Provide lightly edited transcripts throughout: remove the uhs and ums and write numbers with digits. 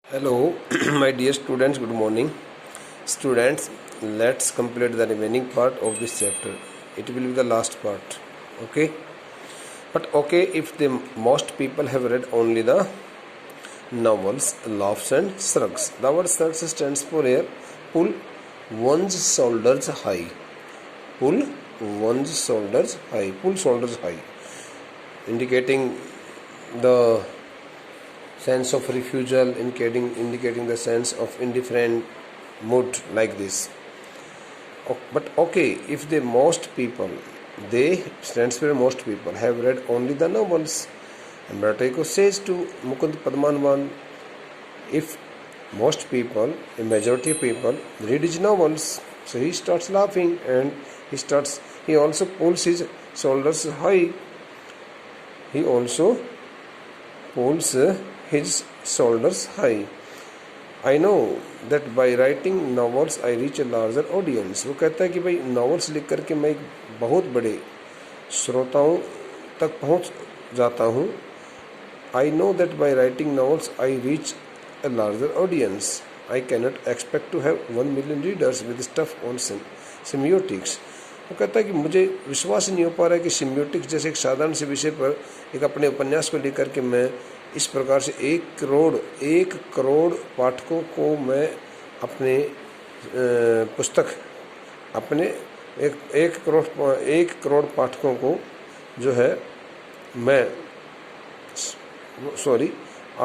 Hello, my dear students, good morning. Students, let's complete the remaining part of this chapter. It will be the last part. Okay? But okay, if the most people have read only the novels, laughs and shrugs. The word shrugs stands for here. Pull one's shoulders high. Pull one's shoulders high. Pull shoulders high. Indicating the sense of refusal, indicating the sense of indifferent mood, like this. But okay, if the most people, they stands for most people, have read only the novels. Umberto Eco says to Mukund Padmanabhan, if most people, a majority of people, read his novels, so he starts laughing and he also pulls his shoulders high. He also pulls his shoulders high. I know that by writing novels I reach a larger audience. वो कहता है कि भाई novels लिख करके मैं एक बहुत बड़े श्रोताओं तक पहुंच जाता हूं. I know that by writing novels I reach a larger audience. I cannot expect to have 1 million readers with stuff on semiotics. वो कहता है कि मुझे विश्वास नहीं हो पा रहा है कि सिम्योटिक्स जैसे एक साधारण से विषय पर एक अपने उपन्यास को लेकर के मैं इस प्रकार से 1 करोड़ पाठकों को मैं अपने पुस्तक अपने 1 करोड़ पाठकों को जो है मैं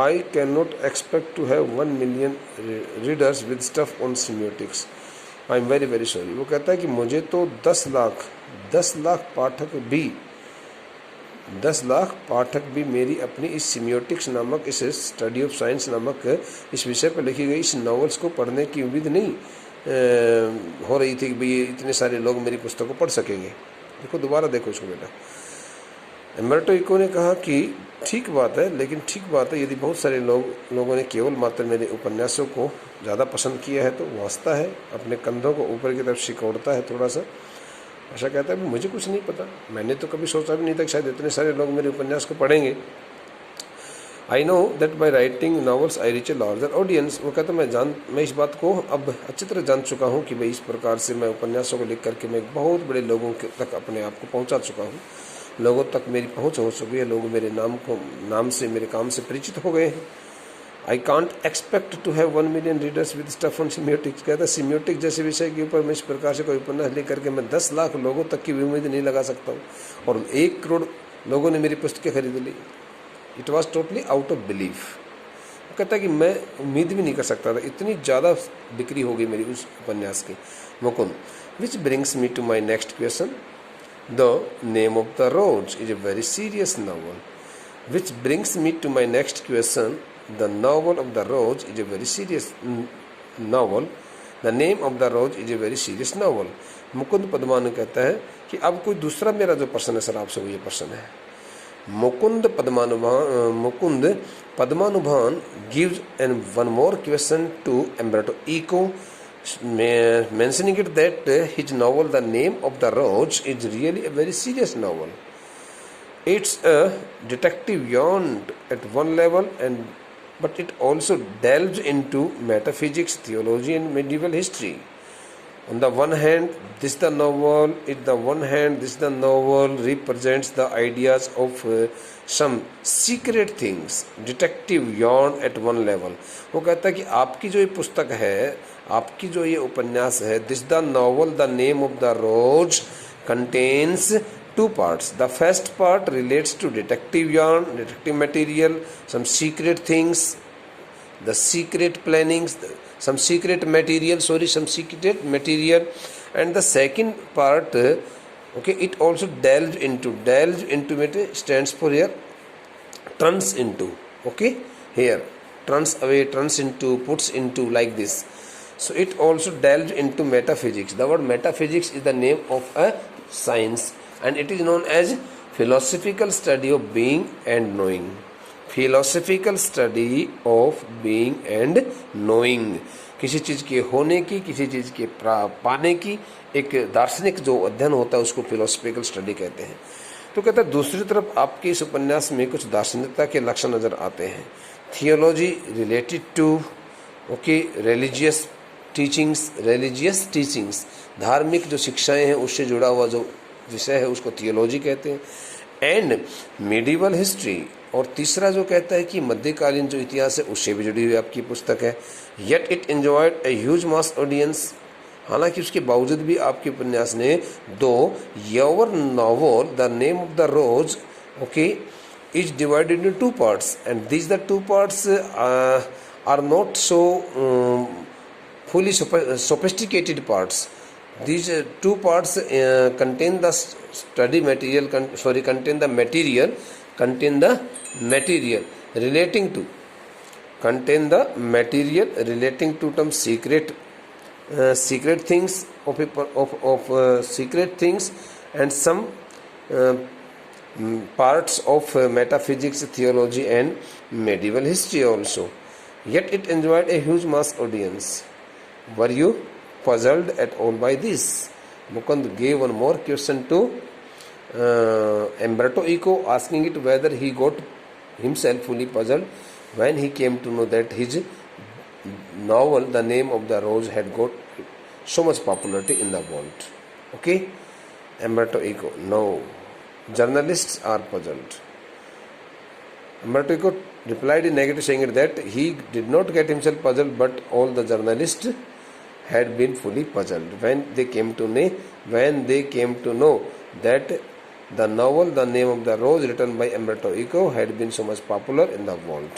I can not expect to have 1 million readers with stuff on semiotics. I am very very sorry. वो कहता है कि मुझे तो 10 लाख पाठक भी मेरी अपनी इस सिम्योटिक्स नामक, इस स्टडी ऑफ साइंस नामक इस विषय पर लिखी गई इस नॉवेल्स को पढ़ने की उम्मीद नहीं हो रही थी कि भाई इतने सारे लोग मेरी पुस्तक को पढ़ सकेंगे. देखो, दोबारा देखो इसको बेटा. उम्बर्टो इको ने कहा कि ठीक बात है, लेकिन ठीक बात है यदि बहुत सारे लोगों ने केवल मात्र मेरे उपन्यासों को ज़्यादा पसंद किया है तो वो हंसता है, अपने कंधों को ऊपर की तरफ सिकोड़ता है थोड़ा सा. ऐसा कहता है मुझे कुछ नहीं पता, मैंने तो कभी सोचा भी नहीं था कि शायद इतने सारे लोग मेरे उपन्यास को पढ़ेंगे. I know that by writing novels I reach a larger audience. वो कहता मैं इस बात को अब अच्छी तरह जान चुका हूँ कि भाई इस प्रकार से मैं उपन्यासों को लिख करके मैं बहुत बड़े लोगों तक अपने आप को पहुँचा चुका हूँ. लोगों तक मेरी पहुँच हो चुकी है, लोग मेरे नाम से मेरे काम से परिचित हो गए हैं. I can't expect to have 1 million readers with stuff on semiotics. कहता है सिम्योटिक जैसे विषय के ऊपर मैं इस प्रकार से कोई उपन्यास लिख करके मैं 10 लाख लोगों तक की भी उम्मीद नहीं लगा सकता हूँ और 1 करोड़ लोगों ने मेरी पुस्तकें खरीद ली. It was totally out of belief. वो कहता है कि मैं उम्मीद भी नहीं कर सकता था, इतनी ज़्यादा बिक्री हो गई मेरी उस उपन्यास की. Mukund, which brings me to my next question. The name of the rose is a very serious novel. Which brings me to my next question. The novel of the Rose is a very serious novel. The name of the Rose is a very serious novel. Mukund Padmanu कहता है कि अब कोई दूसरा मेरा जो प्रश्न है सर आपसे वो ये प्रश्न है. Mukund पद्मानुभान gives and one more question to Umberto Eco, mentioning it that his novel The Name of the Rose is really a very serious novel. It's a detective yarn at one level but it also delves into metaphysics, theology and medieval history. On the one hand, this novel represents the ideas of some secret things. Detective yarn at one level. वो कहता है कि आपकी जो ये पुस्तक है, आपकी जो ये उपन्यास है, this the novel, the name of the rose, contains 2 parts. The first part relates to detective yarn, detective material, some secret things, the secret plannings, some secret material, and the second part, it also delves into stands for here turns into, here turns away, turns into, puts into, like this. So it also delves into metaphysics. The word metaphysics is the name of a science and it is known as philosophical study of being and knowing. Philosophical study of being and knowing. किसी चीज़ के होने की, किसी चीज़ के पाने की एक दार्शनिक जो अध्ययन होता है उसको फिलोसफिकल स्टडी कहते हैं. तो कहता है दूसरी तरफ आपके इस उपन्यास में कुछ दार्शनिकता के लक्षण नज़र आते हैं. Theology related to okay religious teachings, धार्मिक जो शिक्षाएं हैं उससे जुड़ा हुआ जो विषय है उसको थियोलॉजी कहते हैं। एंड मेडिवल हिस्ट्री, और तीसरा जो कहता है कि मध्यकालीन जो इतिहास है उससे भी जुड़ी हुई आपकी पुस्तक है। Yet it enjoyed a huge mass audience, हालांकि उसके बावजूद भी आपके उपन्यास ने दो your novel the name of the rose okay is divided in 2 parts and these the 2 parts are not so fully sophisticated parts. These 2 parts contain the study material, contain the material relating to some secret things of secret things and some parts of metaphysics, theology and medieval history also. Yet it enjoyed a huge mass audience. Were you puzzled at all by this? Mukund gave one more question to Umberto Eco, asking it whether he got himself fully puzzled when he came to know that his novel The Name of the Rose had got so much popularity in the world. Okay, Umberto Eco, no, journalists are puzzled. Umberto Eco replied in negative, saying that he did not get himself puzzled, but all the journalists had been fully puzzled when they came to know that the novel The Name of the Rose, written by Umberto Eco, had been so much popular in the world.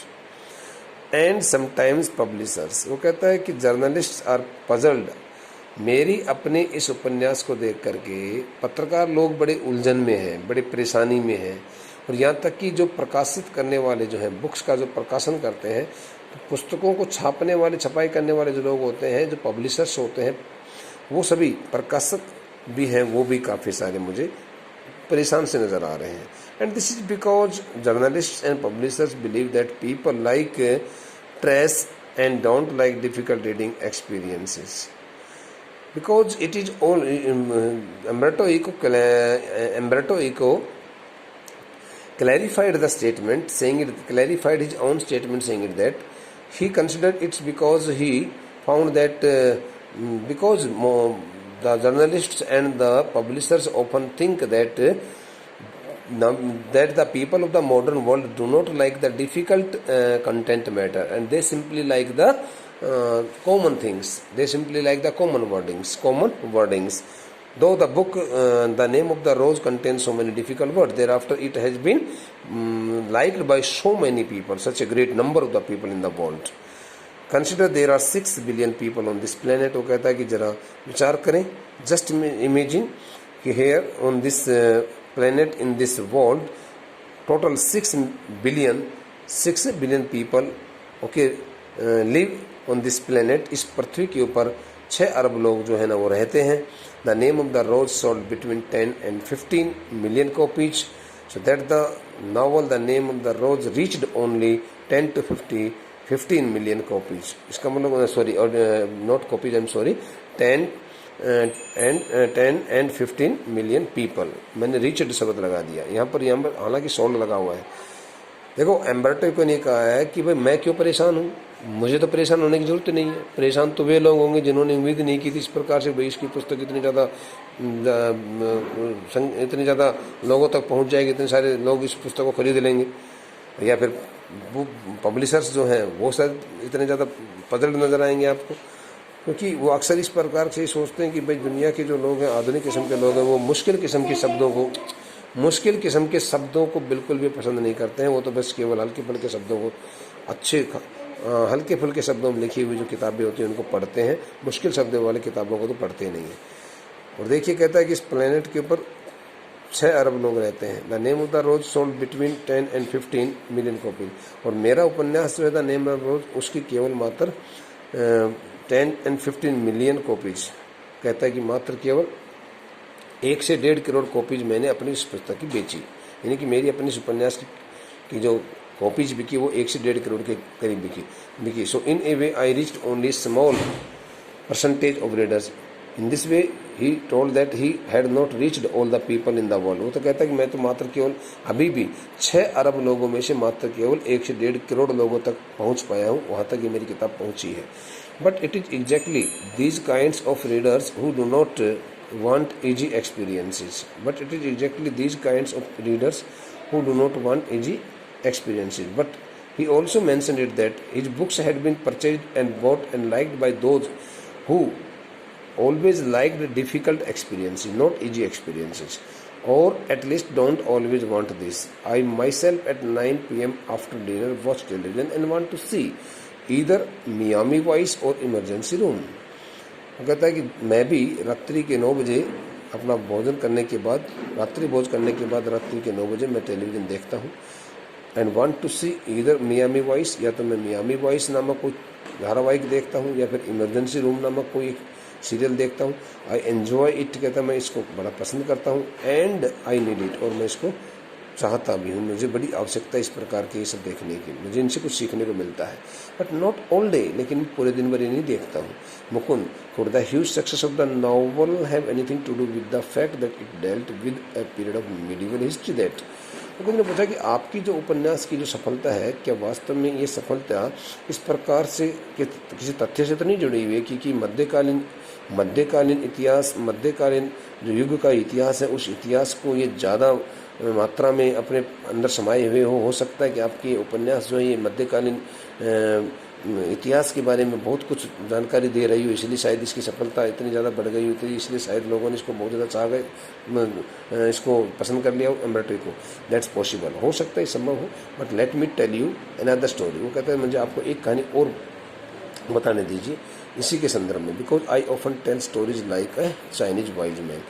And sometimes publishers, वो कहता है कि journalists are puzzled. मेरी अपने इस उपन्यास को देख करके पत्रकार लोग बड़े उलझन में हैं, बड़े परेशानी में हैं, और यहाँ तक कि जो प्रकाशित करने वाले जो हैं, बुक्स का जो प्रकाशन करते हैं, तो पुस्तकों को छापने वाले, छपाई करने वाले जो लोग होते हैं, जो पब्लिशर्स होते हैं, वो सभी प्रकाशक भी हैं, वो भी काफ़ी सारे मुझे परेशान से नज़र आ रहे हैं। And this is because journalist and publishers believe that people like trace and don't like difficult reading experiences, because it is all Umberto Eco clarified his own statement saying it that he considered it's because he found that because the journalists and the publishers often think that the people of the modern world do not like the difficult content matter, and they simply like the common things, they simply like the common wordings. Though the book The Name of the Rose contains so many difficult words, thereafter it has been liked by so many people, such a great number of the people in the world. Consider there are 6 billion people on this planet. वो कहता है कि जरा विचार करें, just imagine कि here on this planet, in this world, total 6 billion people okay live on this planet. इस पृथ्वी के ऊपर 6 अरब लोग जो है ना वो रहते हैं. The Name of the Rose sold between 10 and 15 million copies, so that the novel The Name of the Rose reached only 10 to 15 million copies. इसका मतलब not copies, I'm sorry, 10 and 15 million people. मैंने reached शब्द लगा दिया यहाँ पर हालांकि sold लगा हुआ है. देखो, एम्बर्टो को ने कहा है कि भाई मैं क्यों परेशान हूँ, मुझे तो परेशान होने की ज़रूरत नहीं है. परेशान तो वे लोग होंगे जिन्होंने उम्मीद नहीं की थी इस प्रकार से भाई इसकी पुस्तक इतनी ज़्यादा लोगों तक पहुँच जाएगी, इतने सारे लोग इस पुस्तक को खरीद लेंगे. या फिर वो पब्लिशर्स जो हैं वो शायद इतने ज़्यादा पजल्ड नज़र आएंगे आपको, क्योंकि वो अक्सर इस प्रकार से सोचते हैं कि भाई दुनिया के जो लोग हैं, आधुनिक किस्म के लोग हैं, वो मुश्किल किस्म के शब्दों को बिल्कुल भी पसंद नहीं करते हैं. वो तो बस केवल हल्के फुल्के शब्दों को, हल्के फुल्के शब्दों में लिखी हुई जो किताबें होती हैं उनको पढ़ते हैं, मुश्किल शब्दों वाली किताबों को तो पढ़ते ही नहीं हैं. और देखिए, कहता है कि इस प्लेनेट के ऊपर 6 अरब लोग रहते हैं. The name of the rose sold between 10 and 15 million copy. और मेरा उपन्यास जो है द नेम ऑफ रोज, उसकी केवल मात्र 10 and 15 million कॉपीज. कहता है कि मात्र केवल 1 से 1.5 करोड़ कॉपीज मैंने अपनी इस पुस्तक की बेची, यानी कि मेरी अपनी इस उपन्यास की जो कॉपीज बिकी वो 1 से 1.5 करोड़ के करीब बिकी. So in a way I reached only small percentage of readers. In this way he told that he had not reached all the people in the world. वो तो कहता है कि मैं तो मात्र केवल अभी भी 6 अरब लोगों में से मात्र केवल 1 से 1.5 करोड़ लोगों तक पहुंच पाया हूँ, वहाँ तक ये मेरी किताब पहुंची है। But it is exactly these kinds of readers who do not want easy experiences. But it is exactly these kinds of readers who do not want easy experiences. But he also mentioned it that his books had been purchased and bought and liked by those who always liked difficult experiences, not easy experiences, or at least don't always want this. I myself at 9 p.m. after dinner watch television and want to see either Miami Vice or Emergency Room. वो कहता है कि मैं भी रात्रि के 9 बजे अपना भोजन करने के बाद, रात्रि भोज करने के बाद रात्रि के 9 बजे मैं टेलीविज़न देखता हूँ एंड वांट टू सी इधर मियामी वॉइस, या तो मैं मियामी वॉइस नामक कोई धारावाहिक देखता हूँ या फिर इमरजेंसी रूम नामक कोई एक सीरियल देखता हूँ। आई एन्जॉय इट, कहता मैं इसको बड़ा पसंद करता हूँ, एंड आई नीड इट, और मैं इसको चाहता भी हूँ, मुझे बड़ी आवश्यकता है इस प्रकार के ये सब देखने की, मुझे इनसे कुछ सीखने को मिलता है। बट नॉट ऑल डे, लेकिन पूरे दिन भर ये नहीं देखता हूँ। Mukund, could the huge success of the novel have anything to do with the fact that it dealt with a period of medieval history that. Mukund ने पूछा कि आपकी जो उपन्यास की जो सफलता है, क्या वास्तव में ये सफलता इस प्रकार से कि किसी तथ्य से तो नहीं जुड़ी हुई है कि मध्यकालीन इतिहास, मध्यकालीन जो युग का इतिहास है, उस इतिहास को ये ज़्यादा मात्रा में अपने अंदर समाये हुए हो सकता है कि आपके उपन्यास जो है ये मध्यकालीन इतिहास के बारे में बहुत कुछ जानकारी दे रही हो, इसलिए शायद इसकी सफलता इतनी ज़्यादा बढ़ गई होती है, इसलिए शायद लोगों ने इसको बहुत ज़्यादा चाह गए, इसको पसंद कर लिया हो एम्ब्रॉयडरी को। दैट्स पॉसिबल, हो सकता है संभव हो, but let me tell you another story. वो कहता है मुझे आपको एक कहानी और बताने दीजिए इसी के संदर्भ में, because I often tell stories like a Chinese wise man.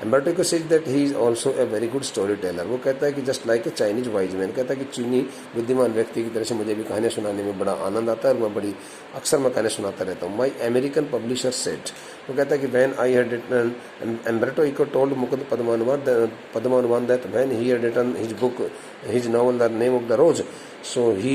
Umberto says that he is also a very good story teller. वो कहता है कि just like a Chinese wise man, कहता है कि चीनी बुद्धिमान व्यक्ति की तरह से मुझे भी कहानियाँ सुनाने में बड़ा आनंद आता है और मैं बड़ी अक्सर मैं कहानियाँ सुनाता रहता हूँ। माई अमेरिकन पब्लिशर सेट, वो कहता है कि when I had written, Umberto Eco told Mukund Padmanabhan that when he had written his book, his novel the name of the rose, so he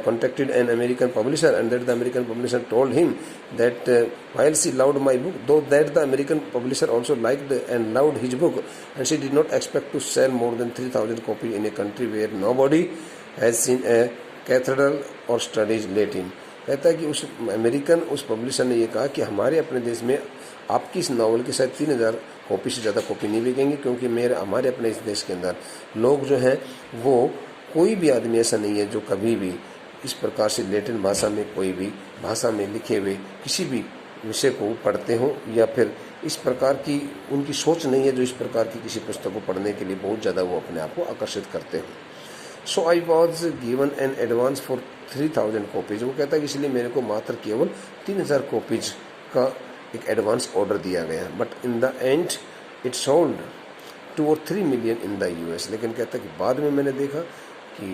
contacted an American publisher, and that the American publisher told him that while she loved my book, though that the American publisher also liked and loved his book, and she did not expect to sell more than 3,000 copies in a country where nobody has seen a cathedral or studies Latin। कहता है कि उस American उस publisher ने ये कहा कि हमारे अपने देश में आपकी इस नावल की शायद 3,000 कॉपी से ज़्यादा कॉपी नहीं बिकेंगी, क्योंकि हमारे अपने इस देश के अंदर लोग जो हैं वो कोई भी आदमी ऐसा नहीं है जो कभी भी इस प्रकार से लैटिन भाषा में, कोई भी भाषा में लिखे हुए किसी भी विषय को पढ़ते हों, या फिर इस प्रकार की उनकी सोच नहीं है जो इस प्रकार की किसी पुस्तक को पढ़ने के लिए बहुत ज़्यादा वो अपने आप को आकर्षित करते हों। So I was given an advance for 3,000 copies. वो कहता है कि इसलिए मेरे को मात्र केवल 3,000 कॉपीज़ का एक एडवांस ऑर्डर दिया गया, but in the end it sold 2 or 3 million in the US। लेकिन कहता है कि बाद में मैंने देखा कि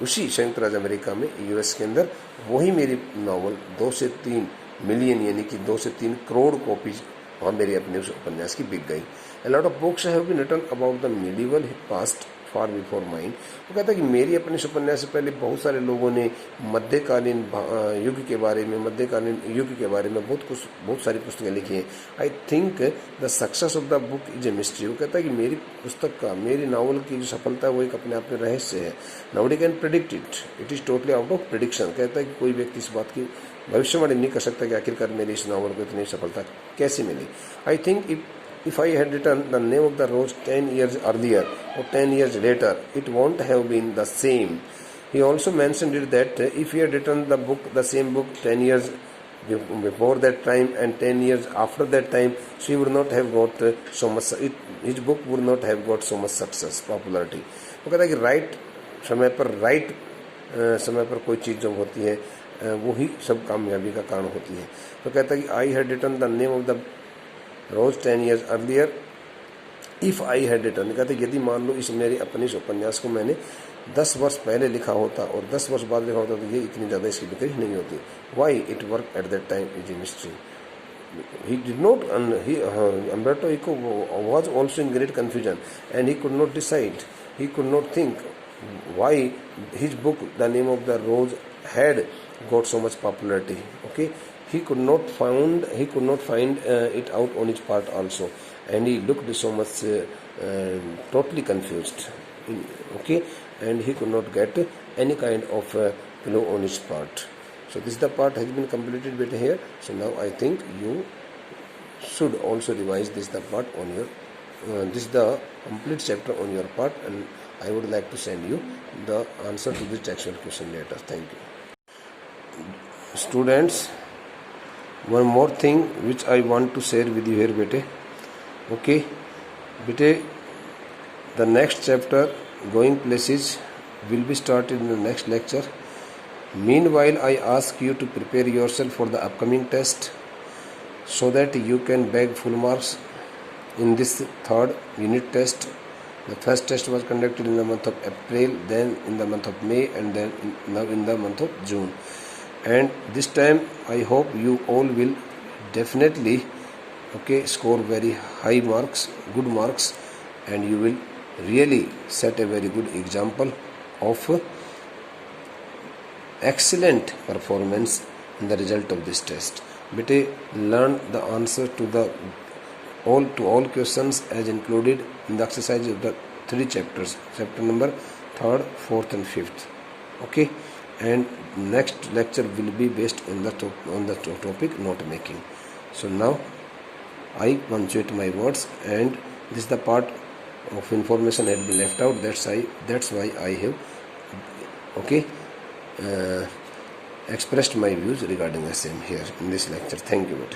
उसी संयुक्त राज्य अमेरिका में US के अंदर वही मेरी नावल 2 से 3 मिलियन यानी कि 2 से 3 करोड़ कॉपीज वहाँ मेरे अपने उस उपन्यास की बिक गई। A lot of books have been written about the medieval past far before mine। वो कहता है कि मेरी अपने इस उपन्यास से पहले बहुत सारे लोगों ने मध्यकालीन युग के बारे में, मध्यकालीन युग के बारे में बहुत सारी पुस्तकें लिखी हैं। I think the success of the book is a mystery. वो कहता है कि मेरी पुस्तक का, मेरी नावल की जो सफलता है वो एक अपने आप में रहस्य है। Nobody can predict it, it is totally out of prediction. कहता है कि कोई व्यक्ति इस बात की भविष्यवाणी नहीं कर सकता कि आखिरकार मेरी इस नावल को इतनी सफलता कैसे मिली। I think if I had written the name of the rose 10 years earlier or 10 years later, it won't have been the same. He also mentioned it that if he had written the same book 10 years before that time and 10 years after that time, she would not have got so much, his book would not have got so much success, popularity। वो कहता है कि right समय पर कोई चीज़ जब होती है वही सब कामयाबी का कारण होती है। तो कहता है कि I had written the name of the rose 10 years earlier if I had written, कहते यदि मान लो इस मेरे अपने इस उपन्यास को मैंने 10 वर्ष पहले लिखा होता और 10 वर्ष बाद लिखा होता तो ये इतनी ज़्यादा इसकी बिक्री नहीं होती। Why it work at that time is a mystery. He did not, Umberto Eco was also in great confusion and he could not decide, he could not think why his book, The Name of the Rose, had got so much popularity। Okay, he could not find it out on his part also, and he looked so much totally confused. Okay, and he could not get any kind of clue on his part. So this is the part has been completed beta here. So now I think you should also revise this the part on your this is the complete chapter on your part, and I would like to send you the answer to this textual question later. Thank you. Students, one more thing which I want to share with you here bete. Okay, bete, the next chapter going places will be started in the next lecture. Meanwhile, I ask you to prepare yourself for the upcoming test so that you can bag full marks in this third unit test. The first test was conducted in the month of April, then in the month of May, and then now in the month of June. And this time I hope you all will definitely score very high marks, good marks, and you will really set a very good example of excellent performance in the result of this test. Bete, learn the answer to all questions as included in the exercise of the 3 chapters, chapter number 3rd, 4th and 5th. Okay, and next lecture will be based on the topic note making. So now I punctuate my words, and this is the part of information had been left out. That's why I have expressed my views regarding the same here in this lecture. Thank you.